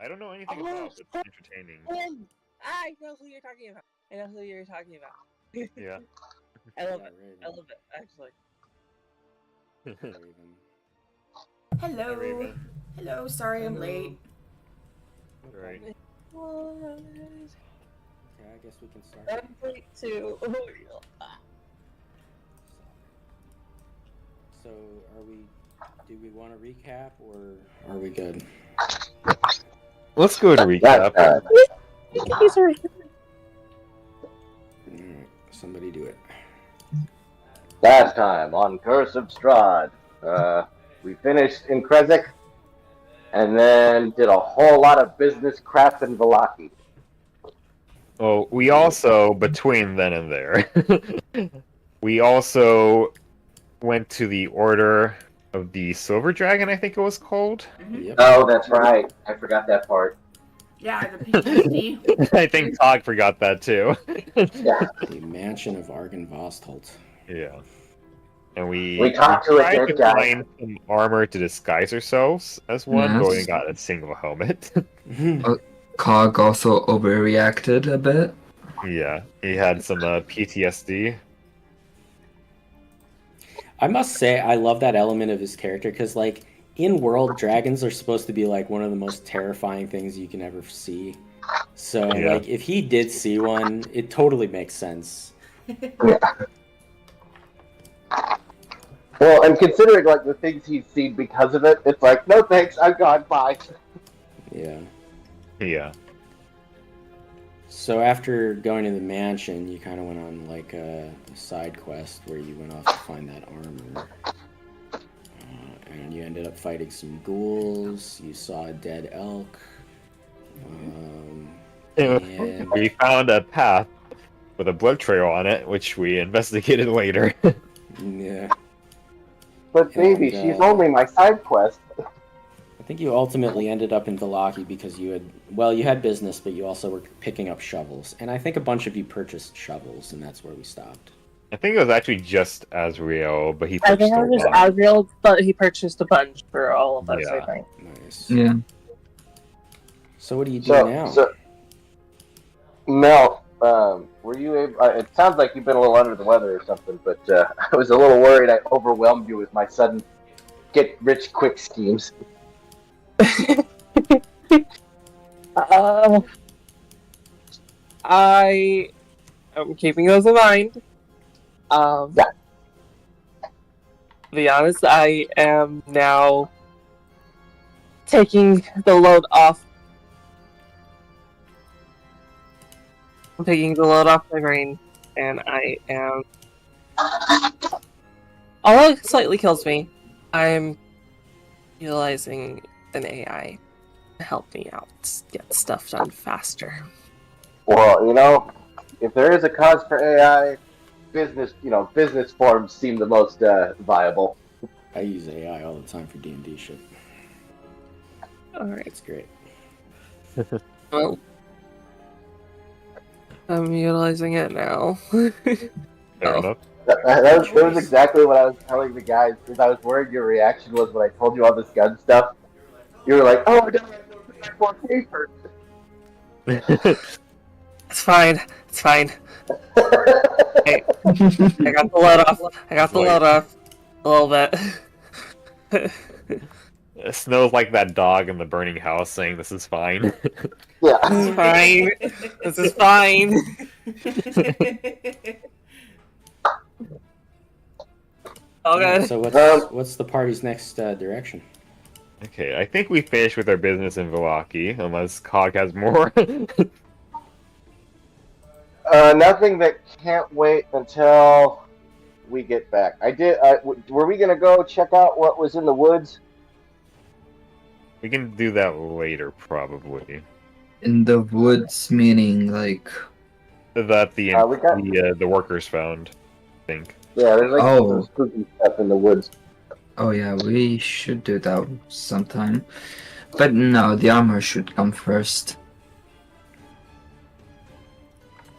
I don't know anything about it, but it's entertaining. I know who you're talking about. Yeah. I love it. I love it, actually. Hello. Raven. Hello, sorry I'm late. Right. Okay, I guess we can start. I'm late too. So, do we want to recap, or are we good? Let's go to recap. Alright, somebody do it. Last time on Curse of Strahd, we finished in Krezik, and then did a whole lot of business crap in Vallaki. Oh, we also, between then and there, we also went to the Order of the Silver Dragon, I think it was called. Yep. Oh, that's right. I forgot that part. Yeah, the PTSD. I think Tog forgot that too. Yeah. The Mansion of Argon Vostholt. Yeah. And we talked to a tried dead to guy. find some armor to disguise ourselves as one, but we Yes. got a single helmet. Cog also overreacted a bit. Yeah, he had some PTSD. I must say, I love that element of his character, because, like, in world, dragons are supposed to be, like, one of the most terrifying things you can ever see. So, Yeah. like, if he did see one, it totally makes sense. Well, and considering like the things he's seen because of it, it's like, no thanks, I'm gone, bye. Yeah. Yeah. So after going to the mansion, you kind of went on like a side quest where you went off to find that armor. And you ended up fighting some ghouls. You saw a dead elk. And We found a path with a blood trail on it, which we investigated later. yeah, But baby, And, she's only my side quest. I think you ultimately ended up in Vallaki because you had business, but you also were picking up shovels. And I think a bunch of you purchased shovels, and that's where we stopped. I think it was actually just Azrael, but he I purchased think a it was lot. Azrael, but he purchased a bunch for all of us, Yeah. I think. Nice. Yeah. So what do you do now? So, Mel, were you able? It sounds like you've been a little under the weather or something, but I was a little worried I overwhelmed you with my sudden get-rich-quick schemes. I am keeping those in mind. Yeah. To be honest, I am now taking the load off. I'm taking the load off my brain, and I am. Although it slightly kills me, I'm utilizing an AI to help me out, get stuff done faster. Well, if there is a cause for AI, business forms seem the most viable. I use AI all the time for D&D shit. Alright. It's great. Well, I'm utilizing it now. Fair enough. That was exactly what I was telling the guys, because I was worried your reaction was when I told you all this gun stuff. You were like, oh, I don't have no 4K first. It's fine. It's fine. Hey, I got the load off. I got the load off. A little bit. It smells like that dog in the burning house saying this is fine. Yeah. It's fine. This is fine. All good. So what's the party's next direction? Okay, I think we finished with our business in Vallaki, unless Cog has more. Nothing that can't wait until we get back. Were we gonna go check out what was in the woods? We can do that later, probably. In the woods, meaning like. That the workers found, I think. Yeah, there's like Oh. some spooky stuff in the woods. Oh yeah, we should do that sometime. But no, the armor should come first.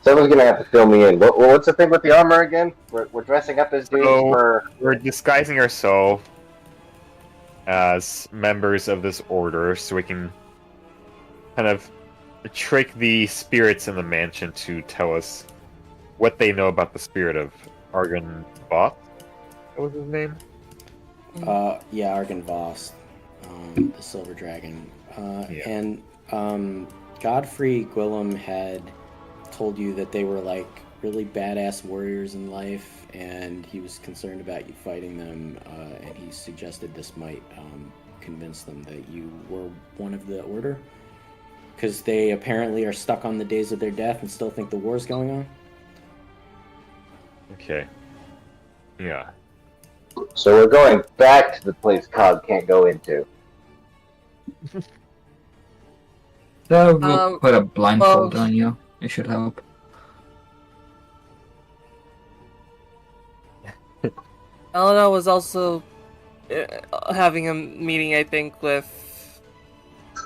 Someone's gonna have to fill me in. What's the thing with the armor again? We're dressing up as dudes for. We're disguising ourselves as members of this order, so we can kind of trick the spirits in the mansion to tell us what they know about the spirit of Argon Voth. What was his name? Yeah, Argon Voss, the Silver Dragon. Yeah. And Godfrey Gwillem had told you that they were like really badass warriors in life, and he was concerned about you fighting them, and he suggested this might convince them that you were one of the Order, because they apparently are stuck on the days of their death and still think the war's going on. Okay. Yeah. So we're going back to the place Cog can't go into. So we'll put a blindfold well- on you. It should help. Elena was also having a meeting, I think, with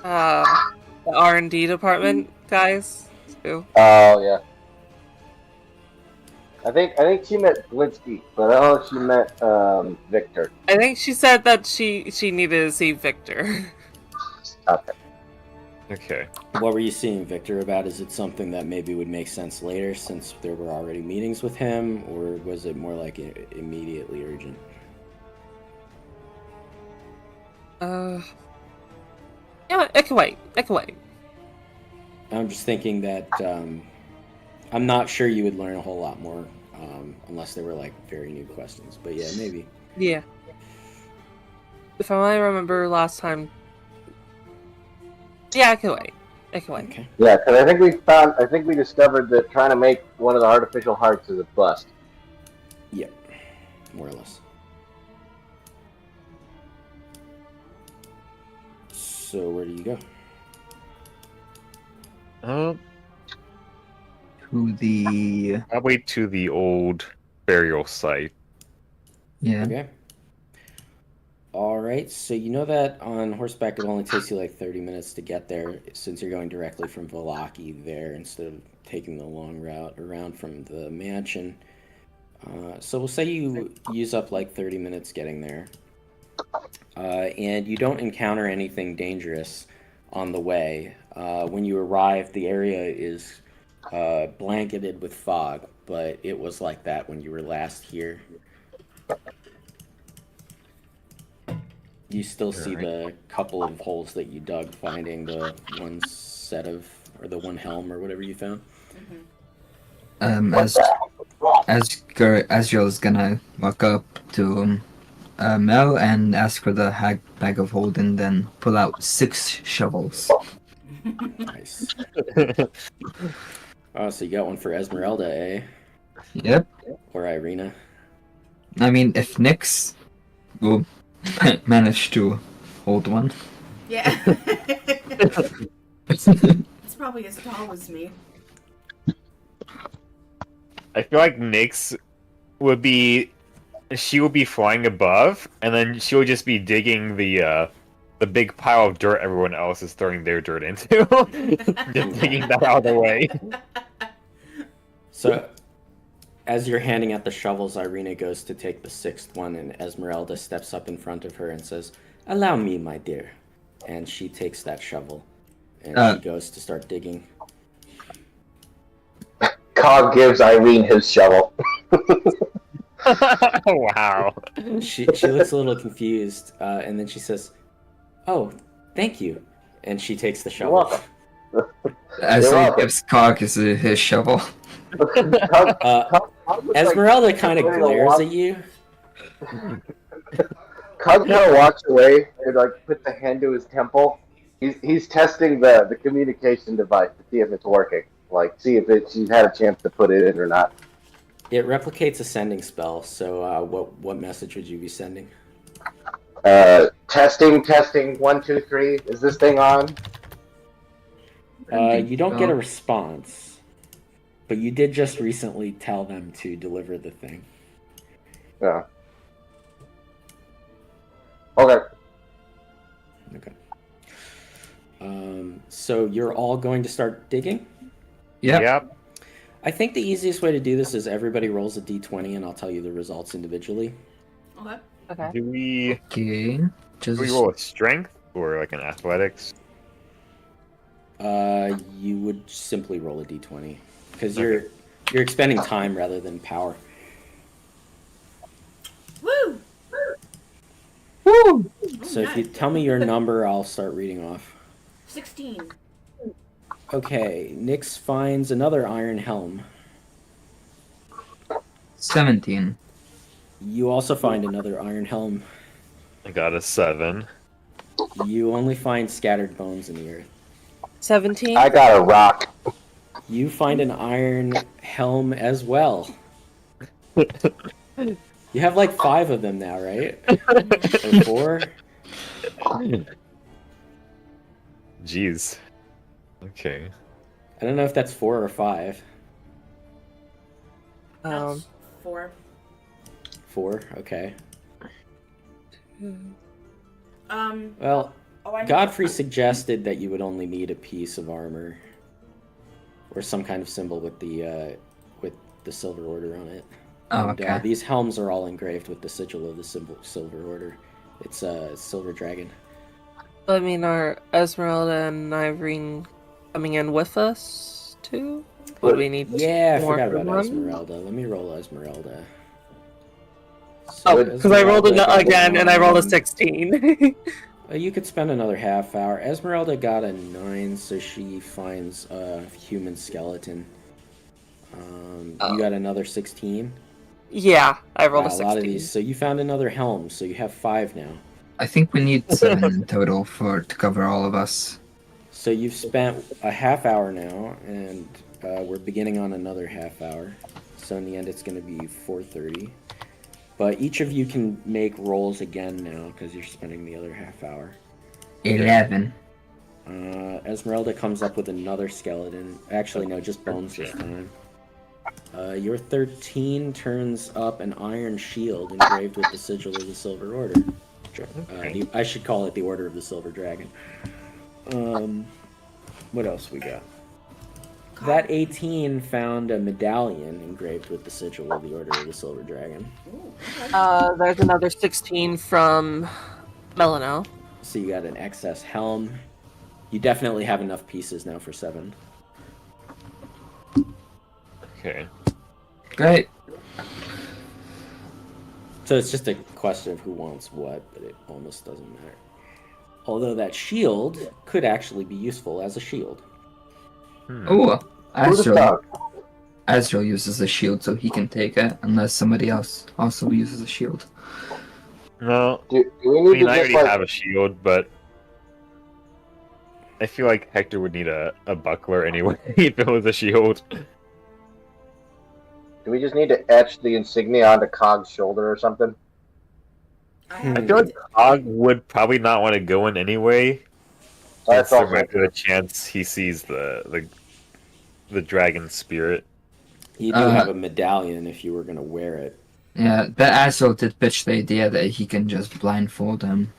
the R&D department guys too. Oh yeah. I think she met Blinsky, but I don't know if she met Victor. I think she said that she needed to see Victor. Okay. Okay. What were you seeing Victor about? Is it something that maybe would make sense later since there were already meetings with him, or was it more like immediately urgent? Yeah, it can wait. It can wait. I'm just thinking that I'm not sure you would learn a whole lot more unless there were like very new questions. But yeah, maybe. Yeah. If I might remember last time. Yeah, I can wait. I can wait. Okay. Yeah, because I think we discovered that trying to make one of the artificial hearts is a bust. Yep. More or less. So where do you go? To the Probably to the old burial site. yeah. Okay. All right. So you know that on horseback it only takes you like 30 minutes to get there, since you're going directly from Vallaki there instead of taking the long route around from the mansion. So we'll say you use up like 30 minutes getting there, and you don't encounter anything dangerous on the way. When you arrive, the area is blanketed with fog, but it was like that when you were last here. You still see the couple of holes that you dug, finding the one set of, or the one helm or whatever you found. Asriel's gonna walk up to Mel and ask for the bag of holding, then pull out 6 shovels. Nice. Oh, so you got one for Esmeralda, eh? Yep. Or Irina? I mean, if Nyx will manage to hold one. Yeah. It's probably as tall as me. I feel like Nyx would be... She would be flying above, and then she would just be digging the big pile of dirt everyone else is throwing their dirt into. Just digging that out of the way. So, as you're handing out the shovels, Irina goes to take the 6th one, and Esmeralda steps up in front of her and says, "Allow me, my dear." And she takes that shovel, and she goes to start digging. Cog gives Irene his shovel. Wow. She looks a little confused, and then she says, "Oh, thank you." And she takes the You're shovel. welcome. As You're he welcome. gives Cog his shovel. Cog looks Esmeralda like kind of he's ready to glares walk- at you. Cog kind of walks away and like puts a hand to his temple. He's testing the communication device to see if it's working. Like, see if she's had a chance to put it in or not. It replicates a sending spell, so what message would you be sending? Testing, 1, 2, 3. Is this thing on? You don't get a response, but you did just recently tell them to deliver the thing. Yeah. Okay. Okay. So you're all going to start digging? Yep. Yep. I think the easiest way to do this is everybody rolls a d20 and I'll tell you the results individually. Okay. Okay. Do we... Okay. Do Just we roll a strength or like an athletics? You would simply roll a d20 because you're expending time rather than power. Woo! Woo! Oh, So if you nice. tell me your number, I'll start reading off. 16. Okay, Nyx finds another iron helm. 17. You also find another iron helm. I got a 7. You only find scattered bones in the earth. 17. I got a rock. You find an iron helm as well. You have like 5 of them now, right? Or 4? Jeez. Okay. I don't know if that's 4 or 5. That's 4. 4, okay. Oh, Well, I know. Godfrey suggested that you would only need a piece of armor or some kind of symbol with the Silver Order on it. Oh, And, okay. these helms are all engraved with the sigil of the Silver Order. It's a silver dragon. I mean, are Esmeralda and Irene coming in with us too? Would we need Yeah, I more forgot for about one? Esmeralda. Let me roll Esmeralda. Oh, because I rolled it Esmeralda got again and I rolled a 9. 16. You could spend another half hour. Esmeralda got a 9, so she finds a human skeleton. You got another 16. Yeah, I rolled Wow, a a 16. lot of these. So you found another helm, so you have 5 now. I think we need 7 in total to cover all of us. So you've spent a half hour now, and we're beginning on another half hour. So in the end, it's going to be 4:30. But each of you can make rolls again now because you're spending the other half hour. 11. Esmeralda comes up with another skeleton. Actually, no, just bones this time. Your 13 turns up an iron shield engraved with the sigil of the Silver Order. I should call it the Order of the Silver Dragon. What else we got? That 18 found a medallion engraved with the sigil of the Order of the Silver Dragon. There's another 16 from Melano. So you got an excess helm. You definitely have enough pieces now for 7. Okay. Great. So it's just a question of who wants what, but it almost doesn't matter. Although that shield could actually be useful as a shield. Oh, Who'd have Astro. thought? Astro uses a shield, so he can take it, unless somebody else also uses a shield. No, Do we I need mean, to I just already have a shield, but I feel like Hector would need a buckler anyway if it was a shield. do we just need to etch the insignia onto Cog's shoulder or something? I feel like Cog would probably not want to go in anyway. That's There also might be true. a chance he sees the dragon spirit. You do have a medallion if you were going to wear it. Yeah, but Astro did pitch the idea that he can just blindfold him.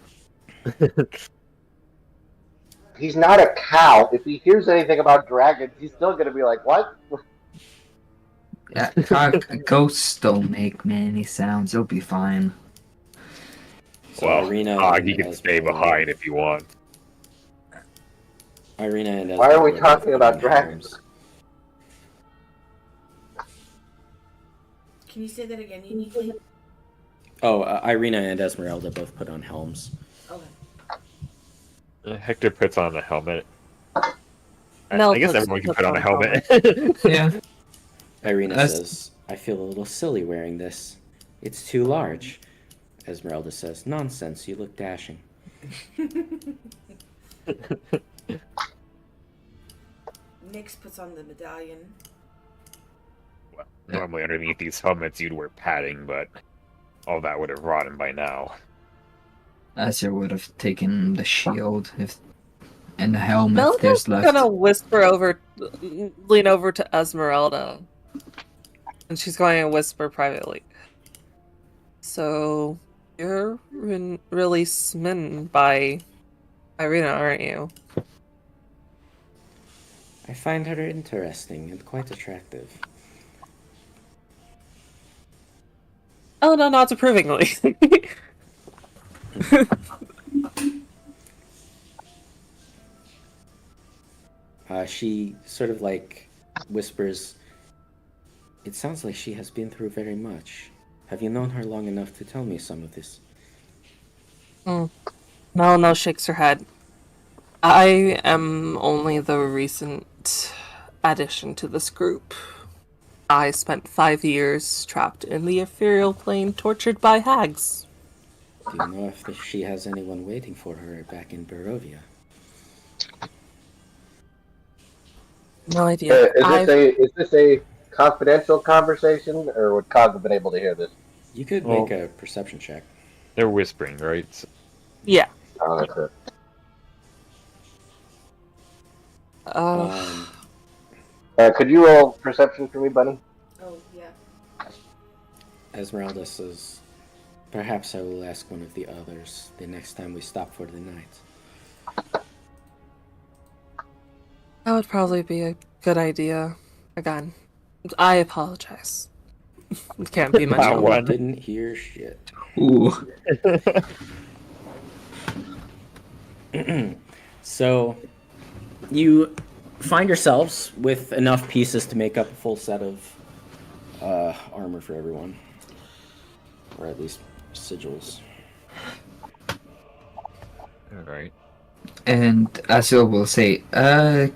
He's not a cow. If he hears anything about dragons, he's still going to be like, what? Yeah, ghosts don't make many sounds. It'll be fine. So Well, Irina Cog, and he can stay Esmeralda- behind if you want. Irina and Why are we Esmeralda talking both about put on dragons? helms. Can you say that again uniquely? Oh, Irina and Esmeralda both put on helms. Okay. Hector puts on a helmet. Mel I guess puts- everyone can puts put on on a a helmet. Yeah. Irina That's- says, I feel a little silly wearing this. It's too large. Esmeralda says, nonsense, you look dashing. Nyx puts on the medallion. Well, normally underneath these helmets you'd wear padding, but all that would have rotten by now. Astro would have taken the shield and the helmet Mel's if there's left. gonna lean over to Esmeralda. And she's going to whisper privately. So, you're really smitten by Irina, aren't you? I find her interesting and quite attractive. Oh, no, not approvingly. She sort of like whispers, "It sounds like she has been through very much. Have you known her long enough to tell me some of this?" Melano shakes her head. I am only the recent addition to this group. I spent 5 years trapped in the ethereal plane, tortured by hags. Do you know if she has anyone waiting for her back in Barovia? No idea. Is this a confidential conversation, or would Cog have been able to hear this? You could Well- make a perception check. They're whispering, right? So- Yeah. Oh, that's it. Um, Could you roll perception for me, Bunny? Oh, yeah. Esmeralda says, "Perhaps I will ask one of the others the next time we stop for the night." That would probably be a good idea. Again, I apologize. It can't be much Wow. help. One. Didn't hear shit. Ooh. So, you find yourselves with enough pieces to make up a full set of armor for everyone. Or at least sigils. Alright. And Azul will say,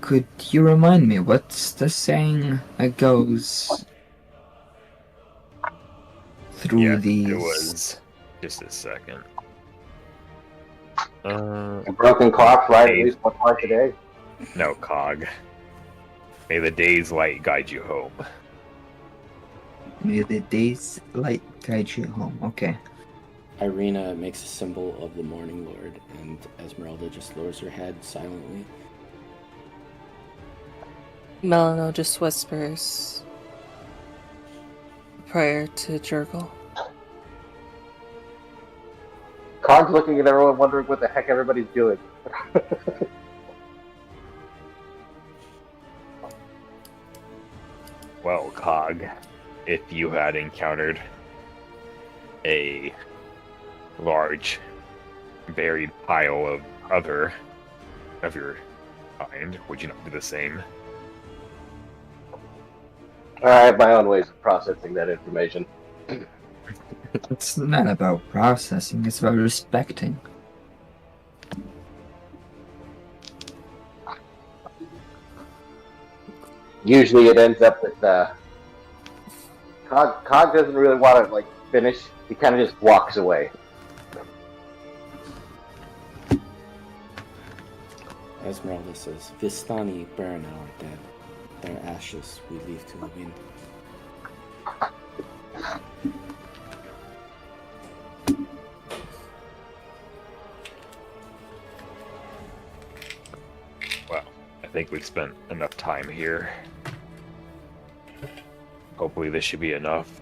could you remind me what's the saying that goes through Yeah, these? it was. Just a second. A broken clock, right? At least one twice a day. No, Cog. May the day's light guide you home. May the day's light guide you home. Okay. Irina makes a symbol of the Morning Lord, and Esmeralda just lowers her head silently. Melano just whispers a prayer to Jurgle. Cog's looking at everyone, wondering what the heck everybody's doing. Well, Cog, if you had encountered a large buried pile of other of your kind, would you not do the same? I have my own ways of processing that information. It's not about processing, it's about respecting. Usually it ends up with Cog doesn't really want to finish. He kind of just walks away. Esmeralda says, "Vistani burn our dead. Their ashes we leave to the wind." Well, I think we've spent enough time here. Hopefully this should be enough.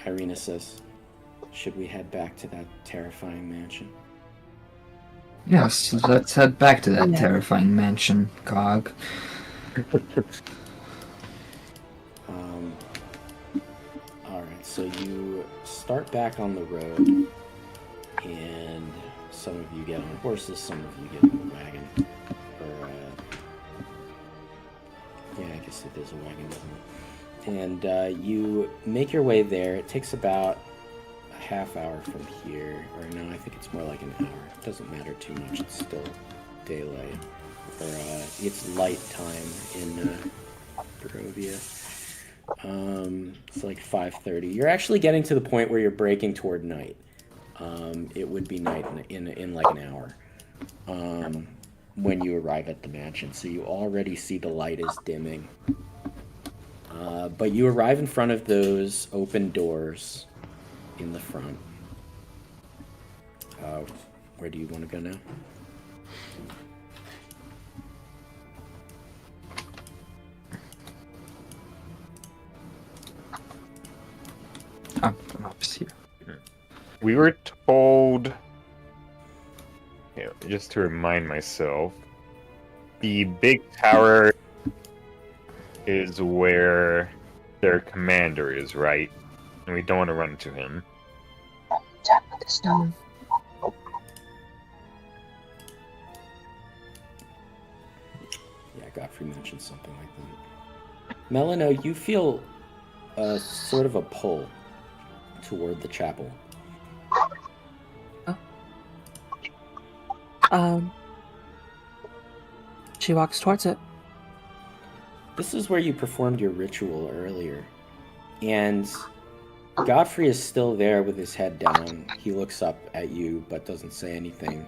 Irina says, "Should we head back to that terrifying mansion?" Yes, let's head back to that Yeah. terrifying mansion, Cog. Alright, so you start back on the road, and some of you get on horses, some of you get on the wagon. Or, yeah, I guess it is a wagon, isn't it? And you make your way there. It takes about a half hour from here, or no, I think it's more like an hour. It doesn't matter too much, it's still daylight. Or it's light time in Barovia. It's like 5:30. You're actually getting to the point where you're breaking toward night. It would be night in like an hour when you arrive at the mansion. So you already see the light is dimming. But you arrive in front of those open doors in the front. Where do you want to go now? I'm up here. We were told, just to remind myself, the big tower is where their commander is, right? And we don't want to run into him. Godfrey mentioned something like that. Melano, you feel sort of a pull toward the chapel. She walks towards it. This is where you performed your ritual earlier. And Godfrey is still there with his head down. He looks up at you but doesn't say anything.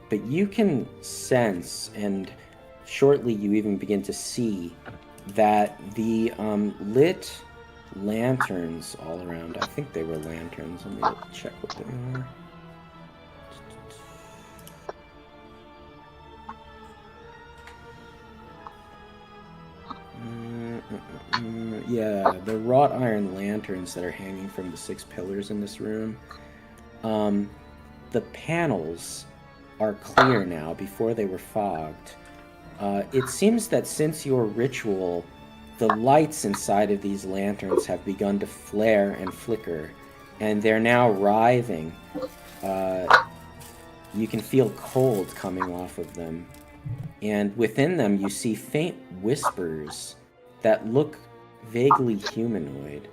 But you can sense, and shortly you even begin to see, that the lit lanterns all around, I think they were lanterns, let me check what they are. Yeah, the wrought iron lanterns that are hanging from the 6 pillars in this room. The panels are clear now. Before they were fogged. It seems that since your ritual, the lights inside of these lanterns have begun to flare and flicker, and they're now writhing. You can feel cold coming off of them. And within them you see faint whispers that look vaguely humanoid.